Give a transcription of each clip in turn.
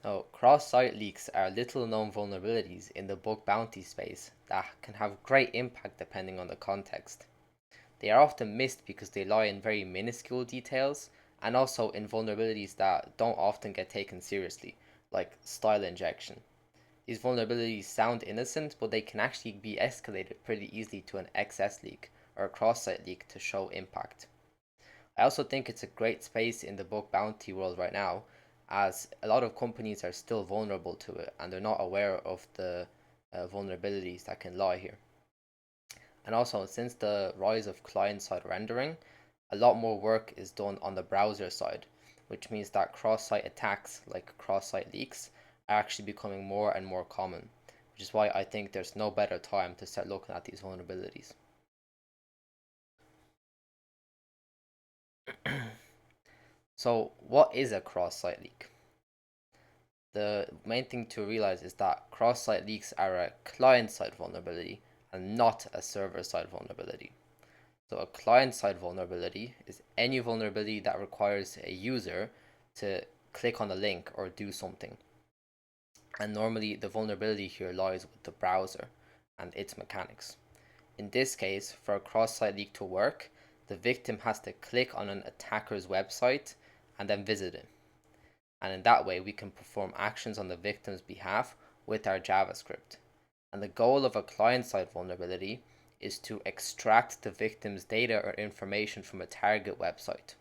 Now, cross-site leaks are little-known vulnerabilities in the bug bounty space that can have great impact depending on the context. They are often missed because they lie in very minuscule details and also in vulnerabilities that don't often get taken seriously, like style injection. These vulnerabilities sound innocent, but they can actually be escalated pretty easily to an XS leak or a cross-site leak to show impact. I also think it's a great space in the bug bounty world right now, as a lot of companies are still vulnerable to it and they're not aware of the vulnerabilities that can lie here. And also, since the rise of client-side rendering, a lot more work is done on the browser side, which means that cross-site attacks like cross-site leaks are actually becoming more and more common, which is why I think there's no better time to start looking at these vulnerabilities. So, what is a cross-site leak? The main thing to realize is that cross-site leaks are a client-side vulnerability and not a server-side vulnerability. So a client-side vulnerability is any vulnerability that requires a user to click on a link or do something. And normally the vulnerability here lies with the browser and its mechanics. In this case, for a cross-site leak to work, the victim has to click on an attacker's website and then visit it. And in that way, we can perform actions on the victim's behalf with our JavaScript. And the goal of a client-side vulnerability is to extract the victim's data or information from a target website.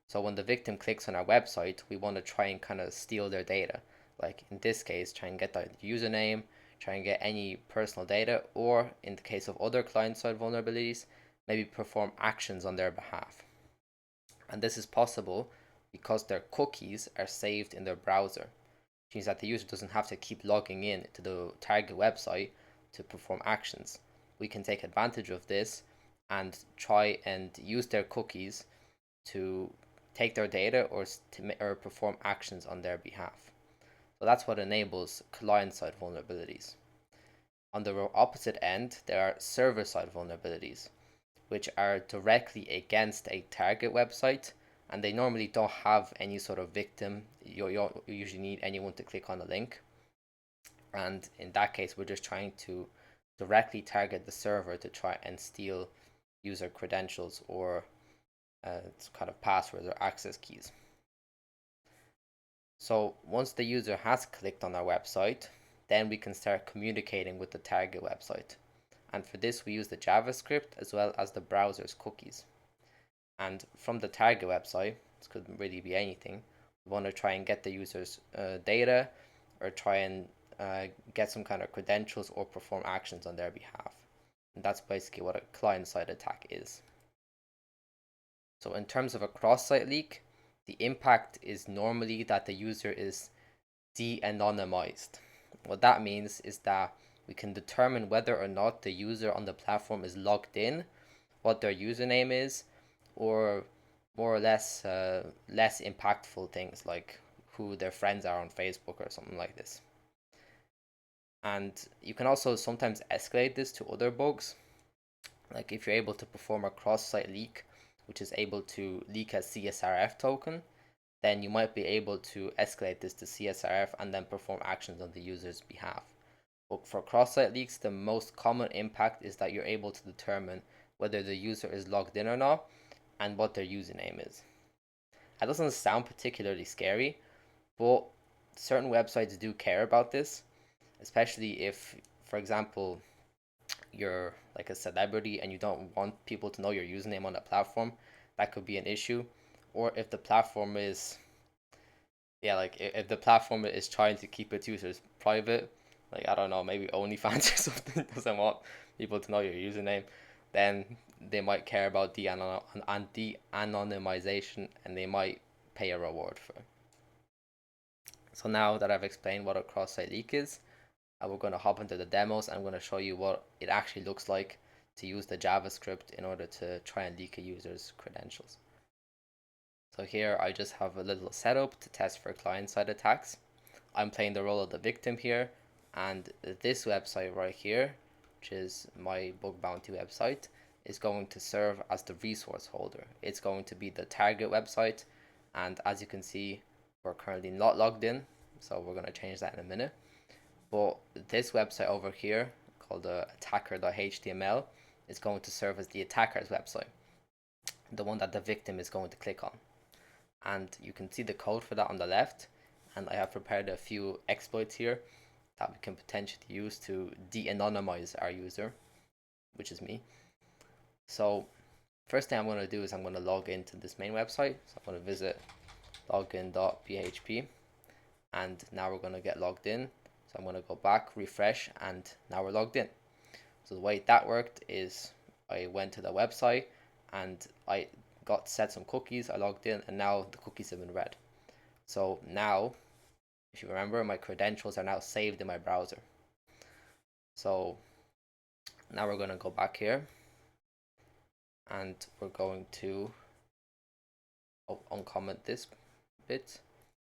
So when the victim clicks on our website, we want to try and kind of steal their data. Like in this case, try and get their username, try and get any personal data, or in the case of other client-side vulnerabilities, maybe perform actions on their behalf. And this is possible because their cookies are saved in their browser, which means that the user doesn't have to keep logging in to the target website to perform actions. We can take advantage of this and try and use their cookies to take their data or perform actions on their behalf. So that's what enables client-side vulnerabilities. On the opposite end, there are server-side vulnerabilities, which are directly against a target website, and they normally don't have any sort of victim. You usually need anyone to click on the link, and in that case, we're just trying to directly target the server to try and steal user credentials or kind of passwords or access keys. So once the user has clicked on our website, then we can start communicating with the target website. And for this, we use the JavaScript as well as the browser's cookies. And from the target website, this could really be anything, we want to try and get the user's data or try and get some kind of credentials or perform actions on their behalf. And that's basically what a client-side attack is. So in terms of a cross-site leak, the impact is normally that the user is de-anonymized. What that means is that we can determine whether or not the user on the platform is logged in, what their username is, or more or less less impactful things like who their friends are on Facebook or something like this. And you can also sometimes escalate this to other bugs. Like if you're able to perform a cross-site leak, which is able to leak a CSRF token, then you might be able to escalate this to CSRF and then perform actions on the user's behalf. But for cross-site leaks, the most common impact is that you're able to determine whether the user is logged in or not and what their username is. That doesn't sound particularly scary, but certain websites do care about this, especially if, for example, you're like a celebrity and you don't want people to know your username on the platform. That could be an issue. Or if the platform is, yeah, like if the platform is trying to keep its users private, like I don't know, maybe OnlyFans or something doesn't want people to know your username, then they might care about de-anonymization and they might pay a reward for it. So now that I've explained what a cross-site leak is, we're going to hop into the demos. I'm going to show you what it actually looks like to use the JavaScript in order to try and leak a user's credentials. So here I just have a little setup to test for client-side attacks. I'm playing the role of the victim here, and this website right here, which is my bug bounty website, is going to serve as the resource holder. It's going to be the target website, and as you can see, we're currently not logged in, so we're going to change that in a minute. But this website over here called attacker.html is going to serve as the attacker's website, the one that the victim is going to click on. And you can see the code for that on the left, and I have prepared a few exploits here that we can potentially use to de-anonymize our user, which is me. So first thing I'm going to do is I'm going to log into this main website. So I'm going to visit login.php, and now we're going to get logged in. So I'm going to go back, refresh, and now we're logged in. So the way that worked is I went to the website and I got set some cookies, I logged in, and now the cookies have been read. So now, if you remember, my credentials are now saved in my browser. So now we're going to go back here and we're going to uncomment this bit,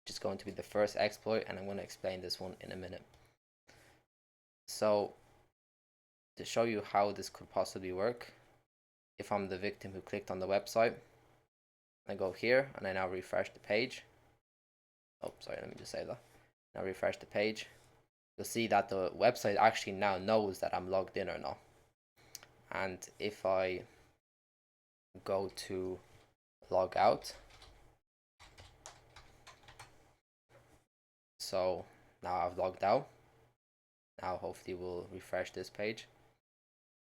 which is going to be the first exploit, and I'm going to explain this one in a minute. So to show you how this could possibly work, if I'm the victim who clicked on the website, I go here and I now refresh the page. Oh, sorry, let me just say that. Now refresh the page. You'll see that the website actually now knows that I'm logged in or not. And if I go to log out, so now I've logged out. Now hopefully we'll refresh this page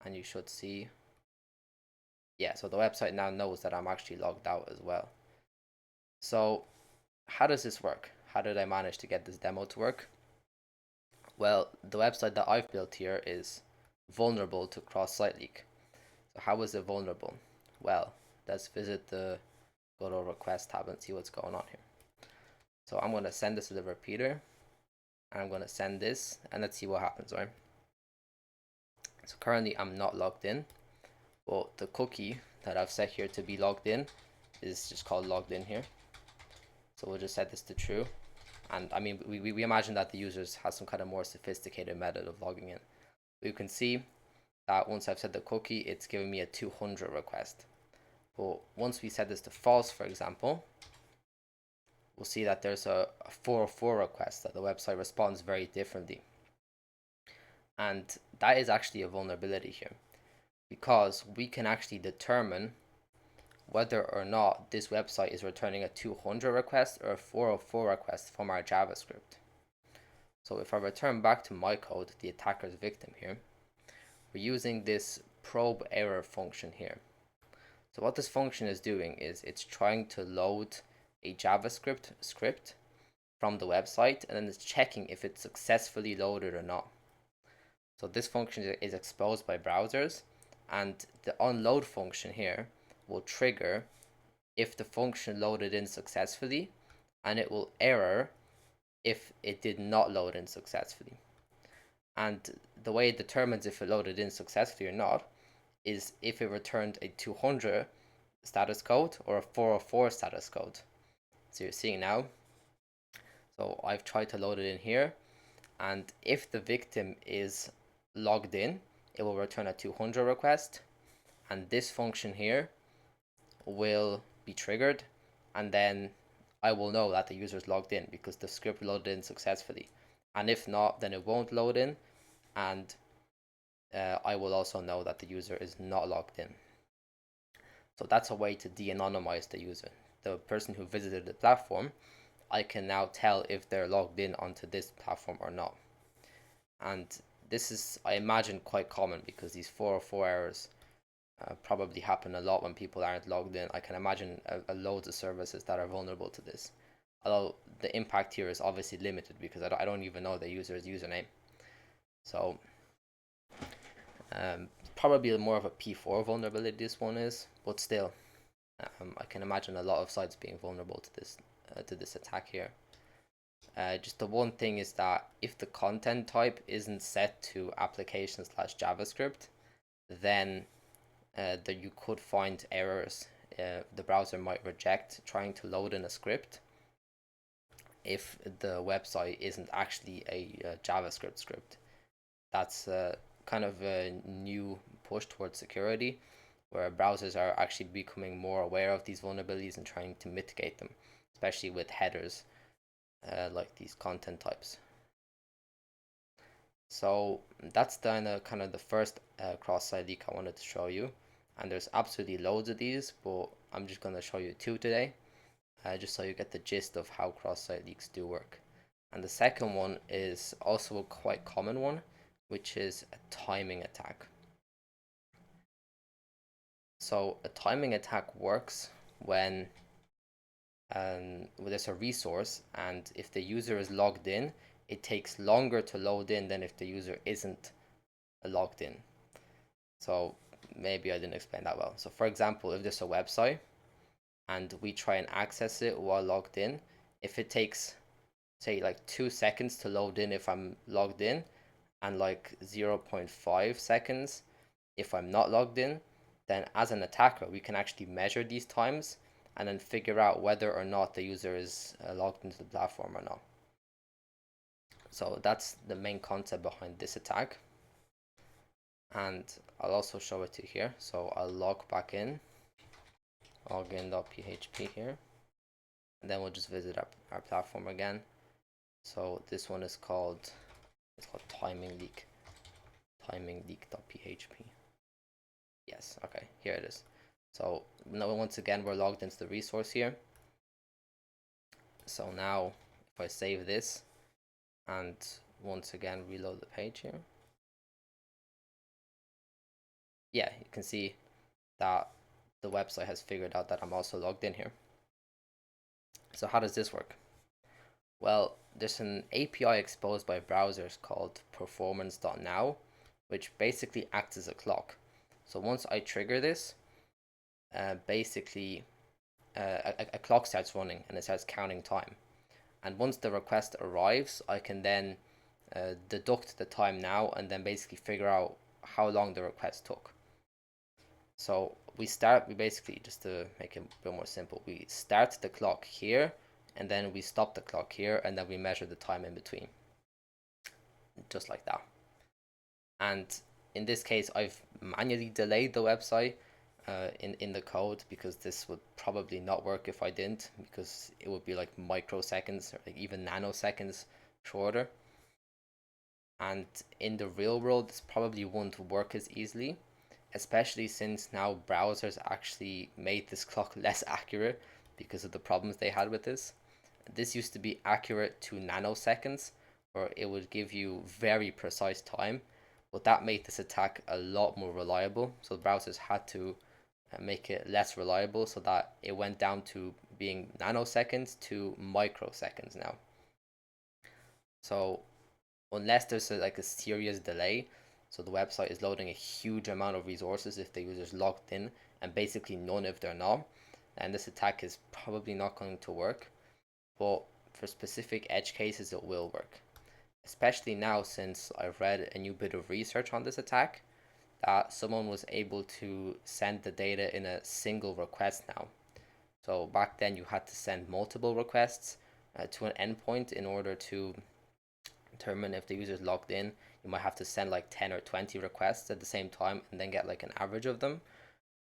and you should see, yeah, so the website now knows that I'm actually logged out as well. So how does this work? How did I manage to get this demo to work? Well, the website that I've built here is vulnerable to cross-site leak. So how is it vulnerable? Well, let's visit the go to request tab and see what's going on here. So I'm going to send this to the repeater, and I'm going to send this, and let's see what happens, right? So currently I'm not logged in, but the cookie that I've set here to be logged in is just called logged in here. So we'll just set this to true. And I mean, we imagine that the users has some kind of more sophisticated method of logging in. You can see that once I've set the cookie, it's giving me a 200 request. But once we set this to false, for example, we'll see that there's a 404 request, that the website responds very differently. And that is actually a vulnerability here, because we can actually determine whether or not this website is returning a 200 request or a 404 request from our JavaScript. So if I return back to my code, the attacker's victim here, we're using this probe error function here. So what this function is doing is it's trying to load a JavaScript script from the website, and then it's checking if it's successfully loaded or not. So this function is exposed by browsers, and the onload function here will trigger if the function loaded in successfully, and it will error if it did not load in successfully. And the way it determines if it loaded in successfully or not is if it returned a 200 status code or a 404 status code. So you're seeing now, so I've tried to load it in here, and if the victim is logged in, it will return a 200 request, and this function here will be triggered, and then I will know that the user is logged in because the script loaded in successfully. And if not, then it won't load in, and I will also know that the user is not logged in. So that's a way to de-anonymize the user. The person who visited the platform, I can now tell if they're logged in onto this platform or not. And this is, I imagine, quite common because these 404 errors probably happen a lot when people aren't logged in. I can imagine a loads of services that are vulnerable to this. Although the impact here is obviously limited because I don't even know the user's username. So probably more of a P4 vulnerability this one is, but still, I can imagine a lot of sites being vulnerable to this attack here. Just the one thing is that if the content type isn't set to application/JavaScript, then that you could find errors. The browser might reject trying to load in a script if the website isn't actually a JavaScript script. That's kind of a new push towards security, where browsers are actually becoming more aware of these vulnerabilities and trying to mitigate them, especially with headers. like these content types. So that's kind of the first cross-site leak I wanted to show you, and there's absolutely loads of these, but I'm just going to show you two today, just so you get the gist of how cross-site leaks do work. And the second one is also a quite common one, which is a timing attack. So a timing attack works when there's a resource, and if the user is logged in, it takes longer to load in than if the user isn't logged in. So maybe I didn't explain that well. So for example, if there's a website and we try and access it while logged in, if it takes, say, like 2 seconds to load in if I'm logged in, and like 0.5 seconds if I'm not logged in, then as an attacker, we can actually measure these times and then figure out whether or not the user is logged into the platform or not. So that's the main concept behind this attack. And I'll also show it to you here. So I'll log back in, login.php here, and then we'll just visit our platform again. So this one is called, it's called timing leak, timingleak.php. Yes, okay, here it is. So now once again, we're logged into the resource here. So now if I save this and once again reload the page here, yeah, you can see that the website has figured out that I'm also logged in here. So how does this work? Well, there's an API exposed by browsers called performance.now, which basically acts as a clock. So once I trigger this, basically a clock starts running and it starts counting time. And once the request arrives, I can then deduct the time now and then basically figure out how long the request took. So we basically, just to make it a bit more simple, we start the clock here and then we stop the clock here and then we measure the time in between. Just like that. And in this case, I've manually delayed the website in the code, because this would probably not work if I didn't, because it would be like microseconds or like even nanoseconds shorter. And in the real world, this probably won't work as easily, especially since now browsers actually made this clock less accurate because of the problems they had with this. This used to be accurate to nanoseconds, or it would give you very precise time, but that made this attack a lot more reliable. So the browsers had to make it less reliable, so that it went down to being nanoseconds to microseconds now. So unless there's like a serious delay, so the website is loading a huge amount of resources if the user's logged in, and basically none if they're not, and this attack is probably not going to work. But for specific edge cases, it will work. Especially now, since I've read a new bit of research on this attack, that someone was able to send the data in a single request now. So back then you had to send multiple requests to an endpoint in order to determine if the user is logged in. You might have to send like 10 or 20 requests at the same time and then get like an average of them.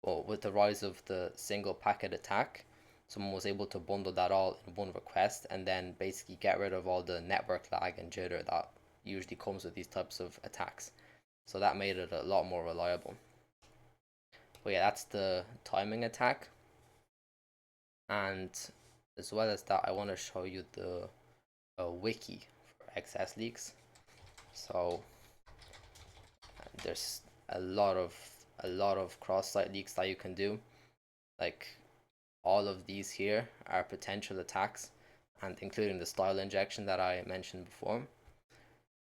But with the rise of the single packet attack, someone was able to bundle that all in one request and then basically get rid of all the network lag and jitter that usually comes with these types of attacks. So that made it a lot more reliable. But yeah, that's the timing attack. And as well as that, I want to show you the wiki for XS leaks. So there's a lot of cross-site leaks that you can do. Like all of these here are potential attacks, and including the style injection that I mentioned before.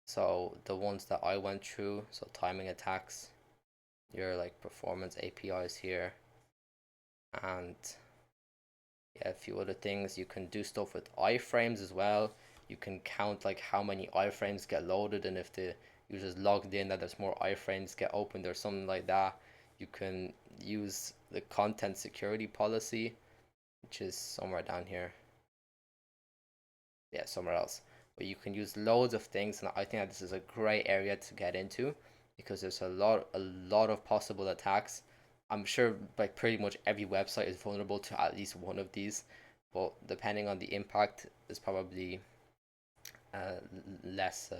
So the ones that I went through, so timing attacks, your like performance APIs here, and yeah, a few other things. You can do stuff with iframes as well. You can count like how many iframes get loaded, and if the user's logged in, that there's more iframes get opened or something like that. You can use the content security policy, which is somewhere down here. Yeah, somewhere else. But you can use loads of things, and I think that this is a great area to get into because there's a lot of possible attacks. I'm sure like pretty much every website is vulnerable to at least one of these, but depending on the impact, there's probably less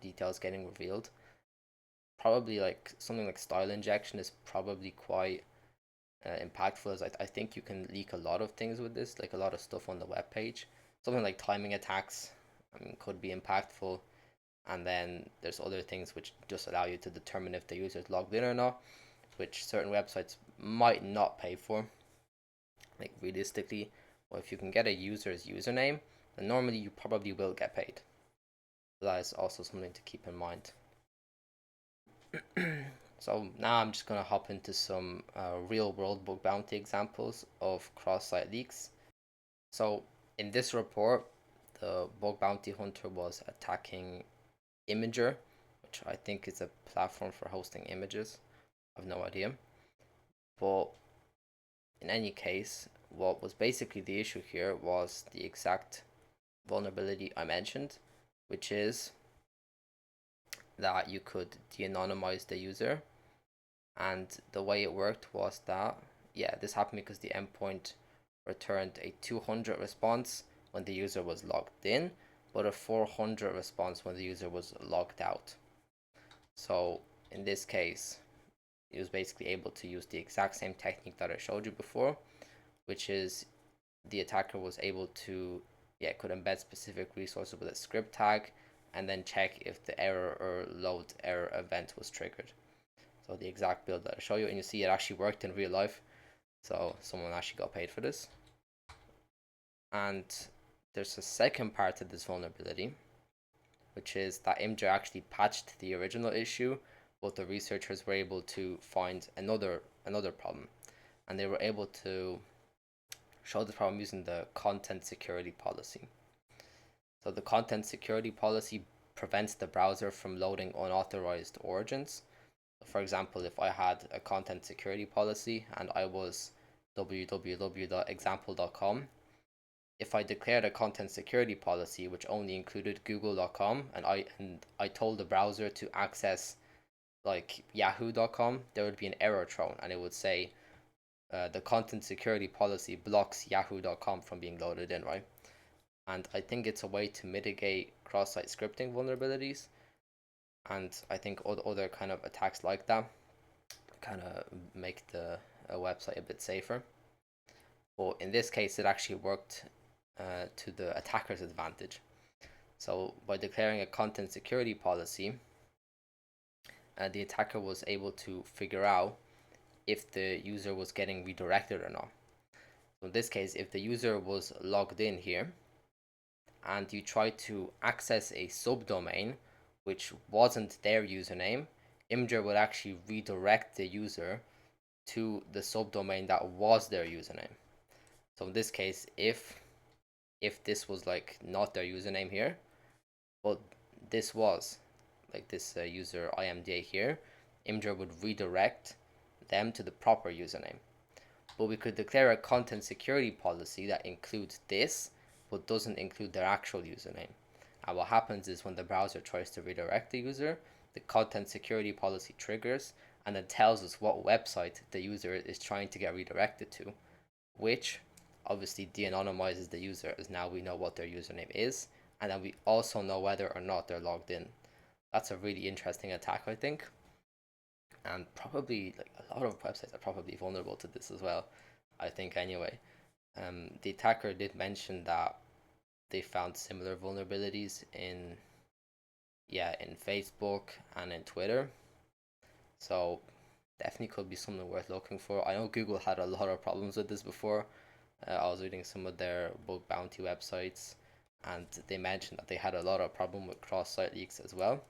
details getting revealed. Probably like something like style injection is probably quite impactful, as I think you can leak a lot of things with this, like a lot of stuff on the web page. Something like timing attacks, I mean, could be impactful. And then there's other things which just allow you to determine if the user is logged in or not, which certain websites might not pay for, like realistically. Well, if you can get a user's username, then normally you probably will get paid. So that is also something to keep in mind. So now I'm just going to hop into some real world bug bounty examples of cross-site leaks. So in this report, the bug bounty hunter was attacking Imgur, which I think is a platform for hosting images. I have no idea. But in any case, what was basically the issue here was the exact vulnerability I mentioned, which is that you could de-anonymize the user. And the way it worked was that, yeah, this happened because the endpoint returned a 200 response when the user was logged in, but a 400 response when the user was logged out. So in this case, it was basically able to use the exact same technique that I showed you before, which is the attacker was able to, yeah, could embed specific resources with a script tag and then check if the error or load error event was triggered. So the exact build that I show you, and you see it actually worked in real life. So someone actually got paid for this. And there's a second part to this vulnerability, which is that Imgur actually patched the original issue, but the researchers were able to find another problem, and they were able to show the problem using the content security policy. So the content security policy prevents the browser from loading unauthorized origins. For example, if I had a content security policy and I was www.example.com, if I declared a content security policy which only included google.com and I told the browser to access like yahoo.com, there would be an error thrown and it would say the content security policy blocks yahoo.com from being loaded in, right? And I think it's a way to mitigate cross-site scripting vulnerabilities, and I think other kind of attacks like that kind of make the website a bit safer. But in this case, it actually worked to the attacker's advantage. So by declaring a content security policy, the attacker was able to figure out if the user was getting redirected or not. So in this case, if the user was logged in here and you tried to access a subdomain which wasn't their username, Imgur would actually redirect the user to the subdomain that was their username. So in this case, if this was like not their username here, but this was like this user IMDA here, Imgur would redirect them to the proper username. But we could declare a content security policy that includes this, but doesn't include their actual username. And what happens is when the browser tries to redirect the user, the content security policy triggers and then tells us what website the user is trying to get redirected to, which obviously de-anonymizes the user, as now we know what their username is, and then we also know whether or not they're logged in. That's a really interesting attack, I think, and probably like a lot of websites are probably vulnerable to this as well, I think anyway. The attacker did mention that they found similar vulnerabilities in Facebook and in Twitter, so definitely could be something worth looking for. I know Google had a lot of problems with this before. I was reading some of their bug bounty websites, and they mentioned that they had a lot of problem with cross-site leaks as well.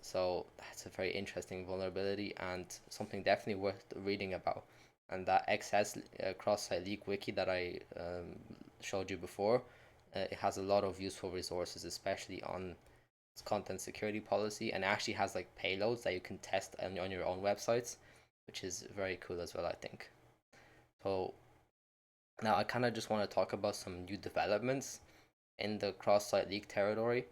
So that's a very interesting vulnerability and something definitely worth reading about. And that XS cross-site leak wiki that I showed you before, it has a lot of useful resources, especially on its content security policy, and it actually has like payloads that you can test on your own websites, which is very cool as well, I think. So now I kind of just want to talk about some new developments in the cross-site leak territory,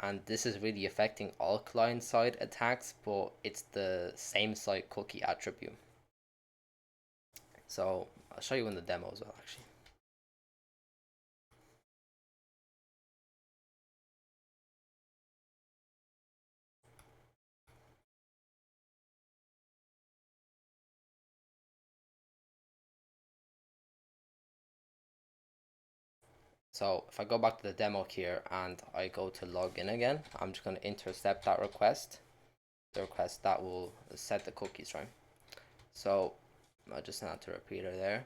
and this is really affecting all client-side attacks, but it's the same site cookie attribute. So I'll show you in the demo as well, actually. So if I go back to the demo here and I go to login again, I'm just going to intercept that request, the request that will set the cookies, right? So I'll just add the repeater there.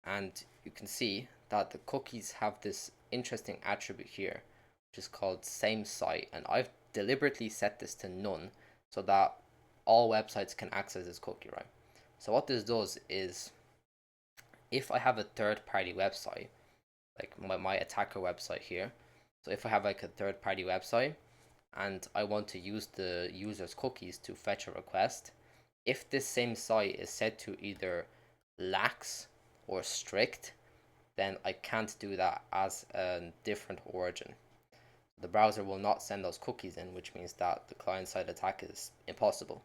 And you can see that the cookies have this interesting attribute here, which is called same site. And I've deliberately set this to none so that all websites can access this cookie, right? So what this does is if I have a third-party website, like my attacker website here, so if I have like a third-party website and I want to use the user's cookies to fetch a request, if this same site is set to either lax or strict, then I can't do that as a different origin. The browser will not send those cookies in, which means that the client-side attack is impossible.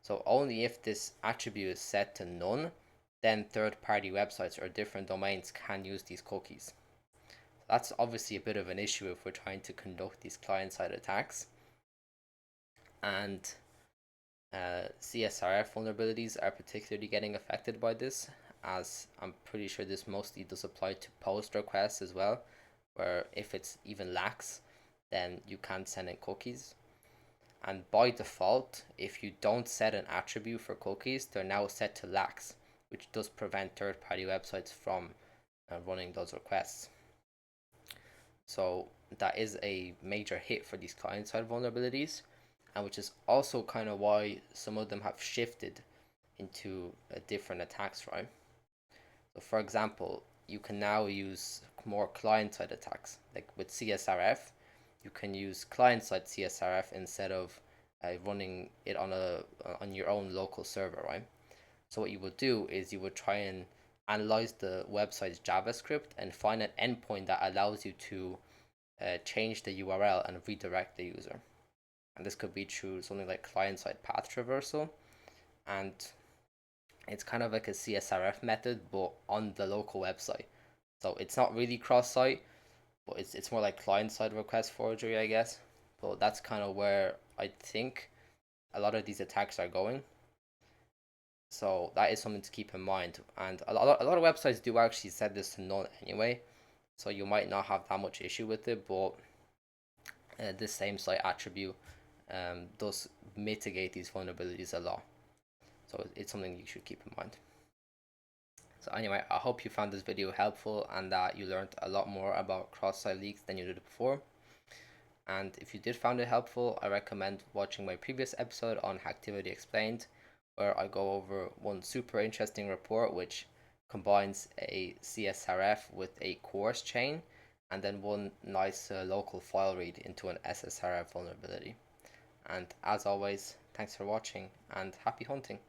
So only if this attribute is set to none, then third-party websites or different domains can use these cookies. That's obviously a bit of an issue if we're trying to conduct these client-side attacks. And CSRF vulnerabilities are particularly getting affected by this, as I'm pretty sure this mostly does apply to post requests as well, where if it's even lax, then you can't send in cookies. And by default, if you don't set an attribute for cookies, they're now set to lax, which does prevent third-party websites from running those requests. So that is a major hit for these client-side vulnerabilities, and which is also kind of why some of them have shifted into different attacks, right? So for example, you can now use more client-side attacks. Like with CSRF, you can use client-side CSRF instead of running it on your own local server, right? So what you would do is you would try and analyze the website's JavaScript and find an endpoint that allows you to change the URL and redirect the user. And this could be through something like client-side path traversal, and it's kind of like a CSRF method, but on the local website. So it's not really cross-site, but it's more like client-side request forgery, I guess. But that's kind of where I think a lot of these attacks are going. So that is something to keep in mind. And a lot of websites do actually set this to none anyway, so you might not have that much issue with it. But this same site attribute does mitigate these vulnerabilities a lot. So it's something you should keep in mind. So anyway, I hope you found this video helpful and that you learned a lot more about cross-site leaks than you did before. And if you did find it helpful, I recommend watching my previous episode on Hacktivity Explained, where I go over one super interesting report which combines a CSRF with a coarse chain and then one nice local file read into an SSRF vulnerability. And as always, thanks for watching and happy hunting.